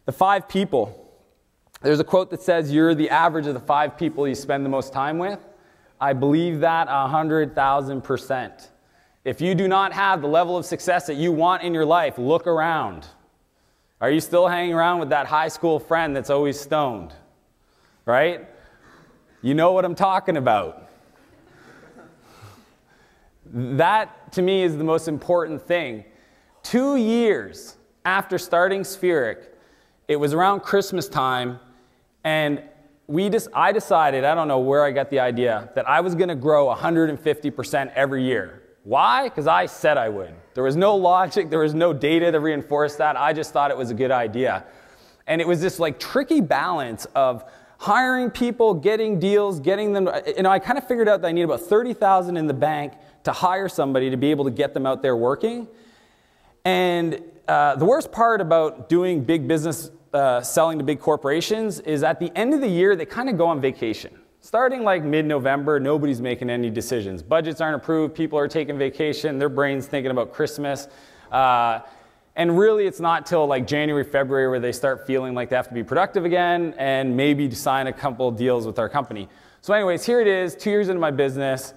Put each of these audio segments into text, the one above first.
The 5 people. There's a quote that says, you're the average of the 5 people you spend the most time with. I believe that 100,000%. If you do not have the level of success that you want in your life, look around. Are you still hanging around with that high school friend that's always stoned? Right? You know what I'm talking about. That, to me, is the most important thing. 2 years after starting Spheric, it was around Christmas time, and I decided, I don't know where I got the idea, that I was going to grow 150% every year. Why? Because I said I would. There was no logic, there was no data to reinforce that. I just thought it was a good idea. And it was this like tricky balance of hiring people, getting deals, getting them, I kind of figured out that I need about 30,000 in the bank to hire somebody to be able to get them out there working. And the worst part about doing big business, selling to big corporations, is at the end of the year, they kind of go on vacation. Starting like mid-November, nobody's making any decisions. Budgets aren't approved, people are taking vacation, their brain's thinking about Christmas. And really, it's not till like January, February where they start feeling like they have to be productive again and maybe sign a couple deals with our company. So anyways, here it is, 2 years into my business,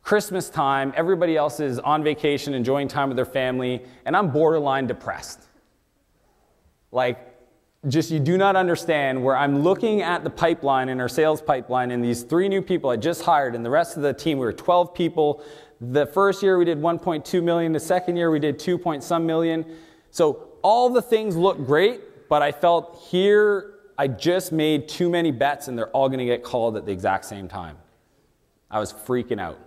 Christmas time, everybody else is on vacation, enjoying time with their family, and I'm borderline depressed. Like, just you do not understand where I'm looking at the pipeline in our sales pipeline and these 3 new people I just hired and the rest of the team, we were 12 people. The first year we did 1.2 million, the second year we did 2 point some million. So all the things look great, but I felt here I just made too many bets and they're all gonna get called at the exact same time. I was freaking out.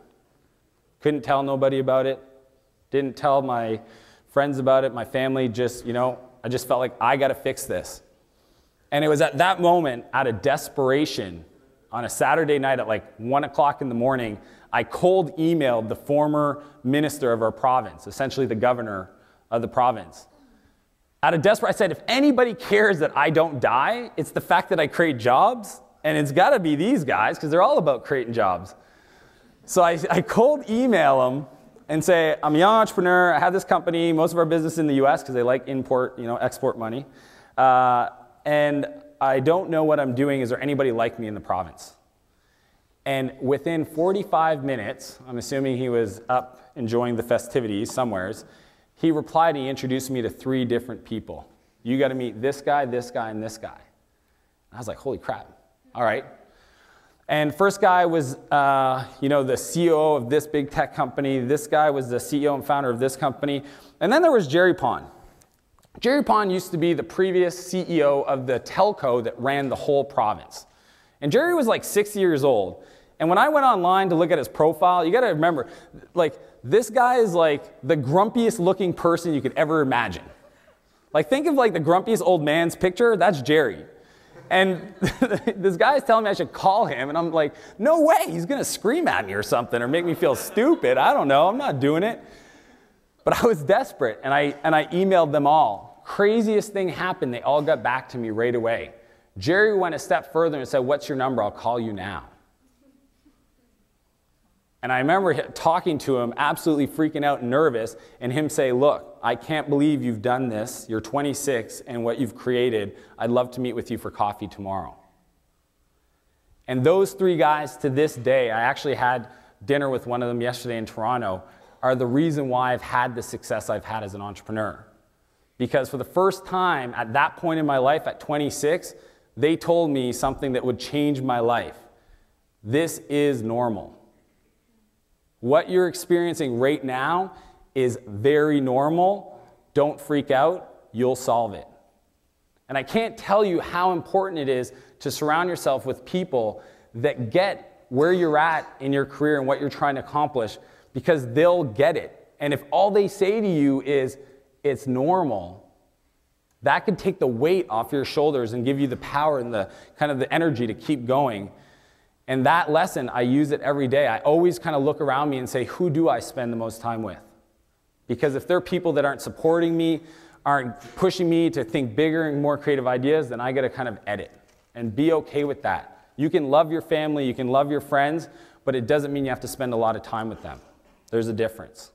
Couldn't tell nobody about it. Didn't tell my friends about it, my family, just, I just felt like I gotta fix this. And it was at that moment, out of desperation, on a Saturday night at like 1 o'clock in the morning, I cold emailed the former minister of our province, essentially the governor of the province. Out of desperation, I said, if anybody cares that I don't die, it's the fact that I create jobs, and it's gotta be these guys, because they're all about creating jobs. So I cold email them and say, I'm a young entrepreneur, I have this company, most of our business in the US, because they like import, export money. And I don't know what I'm doing. Is there anybody like me in the province? And within 45 minutes, I'm assuming he was up enjoying the festivities somewheres, he replied and he introduced me to 3 different people. You got to meet this guy, and this guy. And I was like, holy crap. All right. And first guy was, the CEO of this big tech company. This guy was the CEO and founder of this company. And then there was Jerry Pond. Jerry Pond used to be the previous CEO of the telco that ran the whole province. And Jerry was like 60 years old. And when I went online to look at his profile, you got to remember, like, this guy is like the grumpiest looking person you could ever imagine. Like, think of like the grumpiest old man's picture, that's Jerry. And this guy is telling me I should call him, and I'm like, no way, he's gonna scream at me or something or make me feel stupid. I don't know, I'm not doing it. But I was desperate, and I emailed them all. Craziest thing happened, they all got back to me right away. Jerry went a step further and said, what's your number? I'll call you now. And I remember talking to him, absolutely freaking out and nervous, and him say, look, I can't believe you've done this. You're 26, and what you've created, I'd love to meet with you for coffee tomorrow. And those 3 guys, to this day, I actually had dinner with one of them yesterday in Toronto, are the reason why I've had the success I've had as an entrepreneur. Because for the first time at that point in my life, at 26, they told me something that would change my life. This is normal. What you're experiencing right now is very normal. Don't freak out, you'll solve it. And I can't tell you how important it is to surround yourself with people that get where you're at in your career and what you're trying to accomplish, because they'll get it. And if all they say to you is, it's normal, that could take the weight off your shoulders and give you the power and the kind of the energy to keep going. And that lesson, I use it every day. I always kind of look around me and say, who do I spend the most time with? Because if there are people that aren't supporting me, aren't pushing me to think bigger and more creative ideas, then I got to kind of edit and be okay with that. You can love your family, you can love your friends, but it doesn't mean you have to spend a lot of time with them. There's a difference.